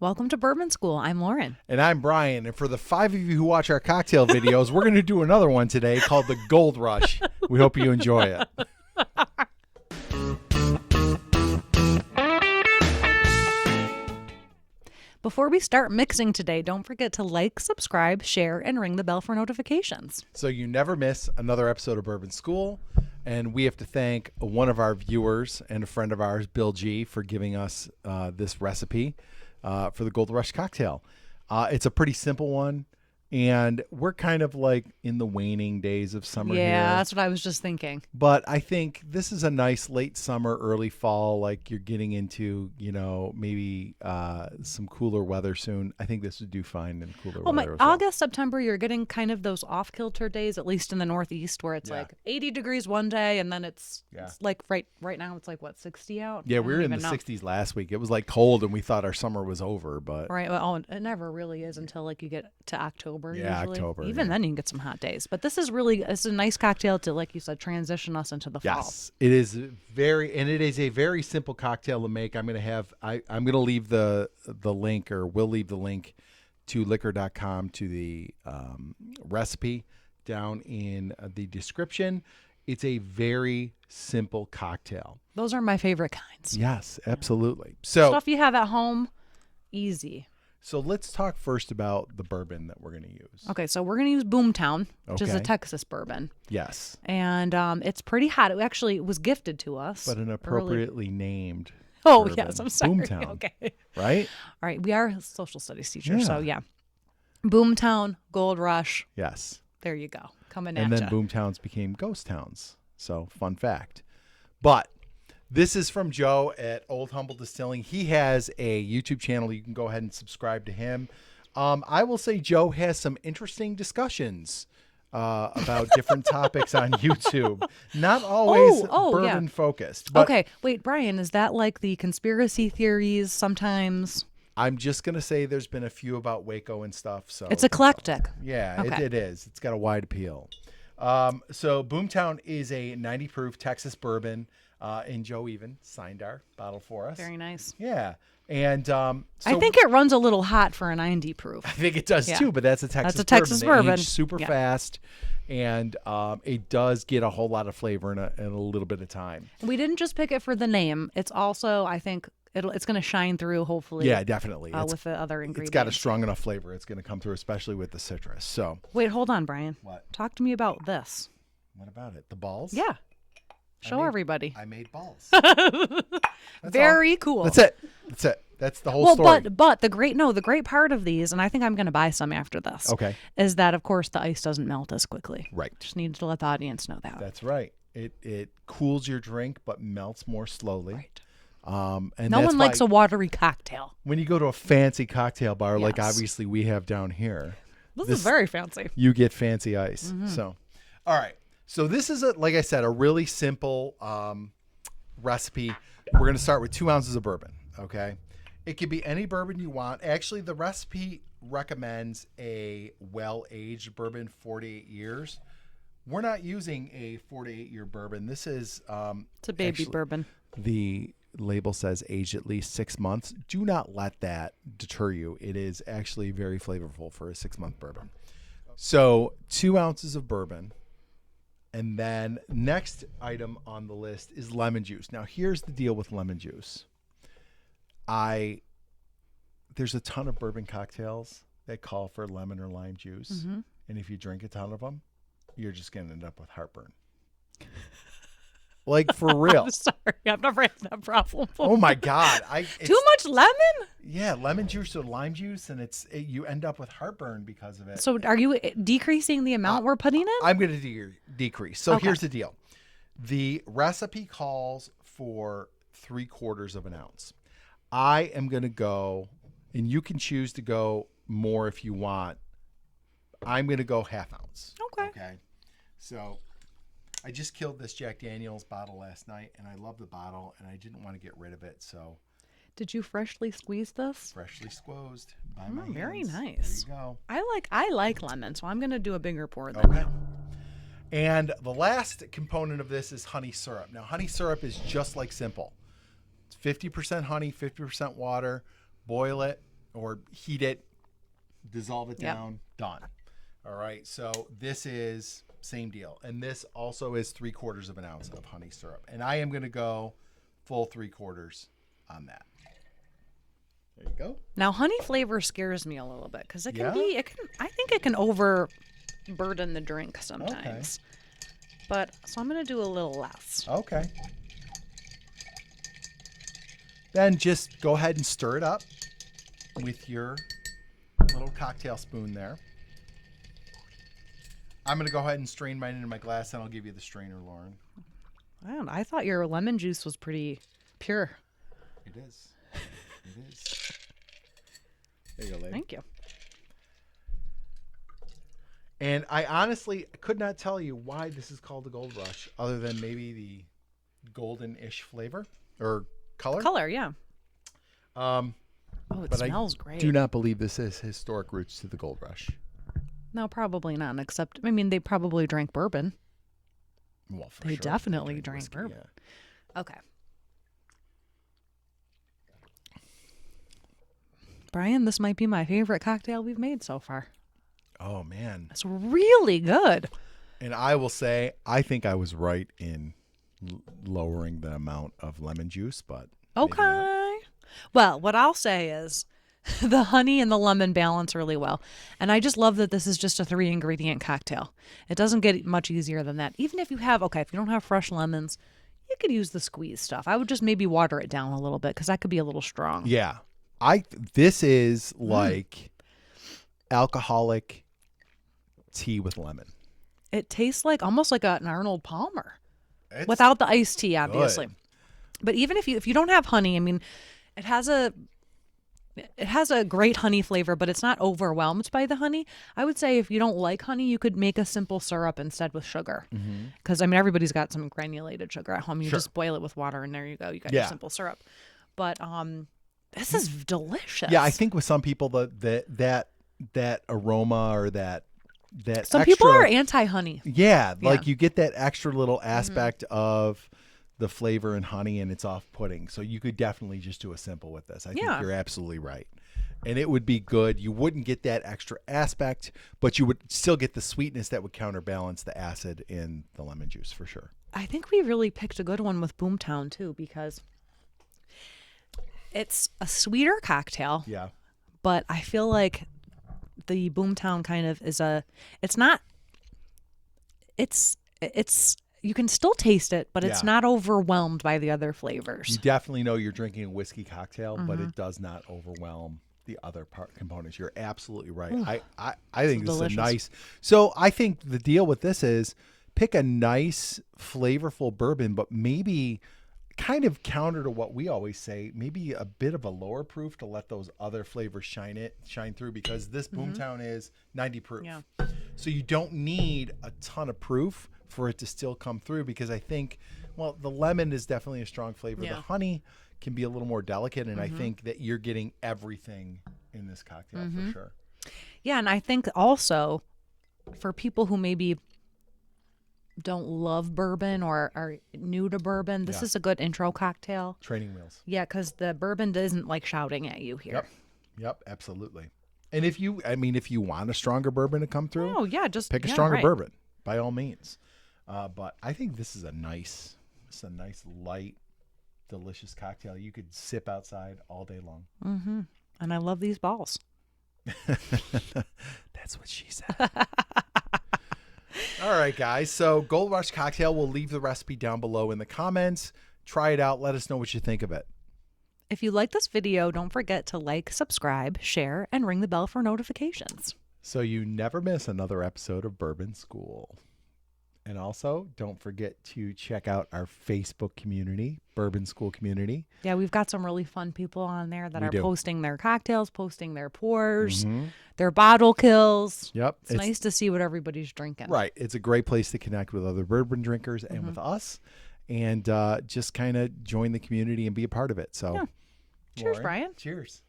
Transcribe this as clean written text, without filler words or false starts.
Welcome to Bourbon School. I'm Lauren. And I'm Brian. And for the 5 of you who watch our cocktail videos, we're going to do another one today called the Gold Rush. We hope you enjoy it. Before we start mixing today, don't forget to like, subscribe, share, and ring the bell for notifications. So you never miss another episode of Bourbon School. And we have to thank one of our viewers and a friend of ours, Bill G., for giving us this recipe for the Gold Rush cocktail. It's a pretty simple one. And we're kind of like in the waning days of summer here. Yeah, that's what I was just thinking. But I think this is a nice late summer, early fall, like you're getting into, maybe some cooler weather soon. I think this would do fine in cooler weather. August, September, you're getting kind of those off-kilter days, at least in the Northeast, where it's like 80 degrees one day, and then it's like right now it's like, what, 60 out? Yeah, we were in the 60s last week. It was like cold, and we thought our summer was over. But right. Well, it never really is until like you get to October. Yeah, usually. October. Even then you can get some hot days. But this is it's a nice cocktail to, like you said, transition us into the fall. Yes, it is it is a very simple cocktail to make. I'm going to leave the link, or we'll leave the link to liquor.com to the recipe down in the description. It's a very simple cocktail. Those are my favorite kinds. Yes, absolutely. So stuff you have at home, easy. So let's talk first about the bourbon that we're going to use. Okay, so we're going to use Boomtown, which is a Texas bourbon. Yes. And it's pretty hot. It actually was gifted to us. But an appropriately named bourbon. Yes, I'm sorry. Boomtown. Okay. Right? All right, we are social studies teachers, so yeah. Boomtown, Gold Rush. Yes. There you go. Coming at you. And then Boomtowns became ghost towns. So, fun fact. But this is from Joe at Old Humble Distilling. He has a YouTube channel. You can go ahead and subscribe to him. I will say Joe has some interesting discussions about different topics on YouTube. Not always bourbon focused. But okay, wait, Brian, is that like the conspiracy theories sometimes? I'm just going to say there's been a few about Waco and stuff. So it's eclectic. Yeah, okay. It is. It's got a wide appeal. So Boomtown is a 90 proof Texas bourbon. And Joe even signed our bottle for us. Very nice. Yeah. And so I think it runs a little hot for a 90 proof. I think it does too, but that's a Texas bourbon. Texas bourbon. They age super fast, and it does get a whole lot of flavor in a little bit of time. We didn't just pick it for the name. It's also, I think, it's going to shine through, hopefully. Yeah, definitely. With the other ingredients. It's got a strong enough flavor. It's going to come through, especially with the citrus. So wait, hold on, Brian. What? Talk to me about this. What about it? The balls? Yeah. Show everybody. I made balls. Very cool. That's it. That's the whole story. But the great part of these, and I think I'm going to buy some after this. Okay. Is that, of course, the ice doesn't melt as quickly. Right. Just needed to let the audience know that. That's right. It cools your drink, but melts more slowly. Right. And no one likes a watery cocktail. When you go to a fancy cocktail bar, like obviously we have down here. This is very fancy. You get fancy ice. Mm-hmm. So, all right. So this is, like I said, a really simple recipe. We're going to start with 2 ounces of bourbon, okay? It could be any bourbon you want. Actually, the recipe recommends a well-aged bourbon, 4 to 8 years. We're not using a 4 to 8 year bourbon. This is... it's a baby bourbon. The label says aged at least 6 months. Do not let that deter you. It is actually very flavorful for a 6-month bourbon. So 2 ounces of bourbon. And then next item on the list is lemon juice. Now, here's the deal with lemon juice. There's a ton of bourbon cocktails that call for lemon or lime juice. Mm-hmm. And if you drink a ton of them, you're just going to end up with heartburn. Like, for real. I'm sorry. I've never had that problem. Oh, my God. Too much lemon? Yeah, lemon juice or lime juice, and you end up with heartburn because of it. So are you decreasing the amount we're putting in? I'm going to decrease. So here's the deal. The recipe calls for 3/4 of an ounce. I am going to go, and you can choose to go more if you want. I'm going to go 1/2 ounce. Okay. So I just killed this Jack Daniel's bottle last night, and I love the bottle, and I didn't want to get rid of it, so. Did you freshly squeeze this? Freshly squozed by my hands. Very nice. There you go. I like lemon, so I'm going to do a bigger pour than you. And the last component of this is honey syrup. Now, honey syrup is just like simple. It's 50% honey, 50% water. Boil it, or heat it, dissolve it down, done. All right. So this is same deal. And this also is 3/4 of an ounce of honey syrup. And I am going to go full 3/4 on that. There you go. Now, honey flavor scares me a little bit because I think it can overburden the drink sometimes. But so I'm going to do a little less. Okay. Then just go ahead and stir it up with your little cocktail spoon there. I'm going to go ahead and strain mine into my glass, and I'll give you the strainer, Lauren. I thought your lemon juice was pretty pure. It is. It is. There you go, lady. Thank you. And I honestly could not tell you why this is called the Gold Rush, other than maybe the golden-ish flavor or color. Color, yeah. It smells great. Do not believe this is historic roots to the Gold Rush. No, probably not. Except, I mean, they probably drank bourbon. Well, for they sure. definitely drank whiskey, bourbon. Yeah. Okay. Brian, this might be my favorite cocktail we've made so far. Oh, man. It's really good. And I will say, I think I was right in lowering the amount of lemon juice, but okay. Well, what I'll say is the honey and the lemon balance really well. And I just love that this is just a 3-ingredient cocktail. It doesn't get much easier than that. Even if you don't have fresh lemons, you could use the squeeze stuff. I would just maybe water it down a little bit because that could be a little strong. Yeah. This is like alcoholic tea with lemon. It tastes like almost like an Arnold Palmer without the iced tea, obviously. Good. But even if you don't have honey, I mean, it has a great honey flavor, but it's not overwhelmed by the honey. I would say if you don't like honey, you could make a simple syrup instead with sugar. Because, I mean, everybody's got some granulated sugar at home. You just boil it with water, and there you go. You got your simple syrup. But this is delicious. Yeah, I think with some people, that aroma or that some extra, people are anti-honey. Yeah, like you get that extra little aspect of the flavor and honey, and it's off-putting. So you could definitely just do a simple with this. I think you're absolutely right. And it would be good. You wouldn't get that extra aspect, but you would still get the sweetness that would counterbalance the acid in the lemon juice for sure. I think we really picked a good one with Boomtown too, because it's a sweeter cocktail. Yeah. But I feel like the Boomtown kind of is you can still taste it, but it's not overwhelmed by the other flavors. You definitely know you're drinking a whiskey cocktail, but it does not overwhelm the other components. You're absolutely right. Ooh, I think this delicious. is a nice. So I think the deal with this is pick a nice, flavorful bourbon, but maybe kind of counter to what we always say, maybe a bit of a lower proof to let those other flavors shine through, because this Boomtown is 90 proof. Yeah. So you don't need a ton of proof for it to still come through, because I think, well, the lemon is definitely a strong flavor. The honey can be a little more delicate, and I think that you're getting everything in this cocktail for sure. Yeah, and I think also for people who maybe don't love bourbon or are new to bourbon, this is a good intro cocktail. Training wheels. Yeah, because the bourbon isn't like shouting at you here. Yep, absolutely. And if you want a stronger bourbon to come through, just pick a stronger bourbon by all means. But I think this is a nice light, delicious cocktail you could sip outside all day long. Mm-hmm. And I love these balls. That's what she said. All right, guys. So Gold Rush cocktail, we'll leave the recipe down below in the comments. Try it out. Let us know what you think of it. If you like this video, don't forget to like, subscribe, share, and ring the bell for notifications, so you never miss another episode of Bourbon School. And also, don't forget to check out our Facebook community, Bourbon School Community. Yeah, we've got some really fun people on there that are posting their cocktails, posting their pours, their bottle kills. Yep. It's nice to see what everybody's drinking. Right. It's a great place to connect with other bourbon drinkers and with us, and just kind of join the community and be a part of it. So, Cheers, Brian. Cheers.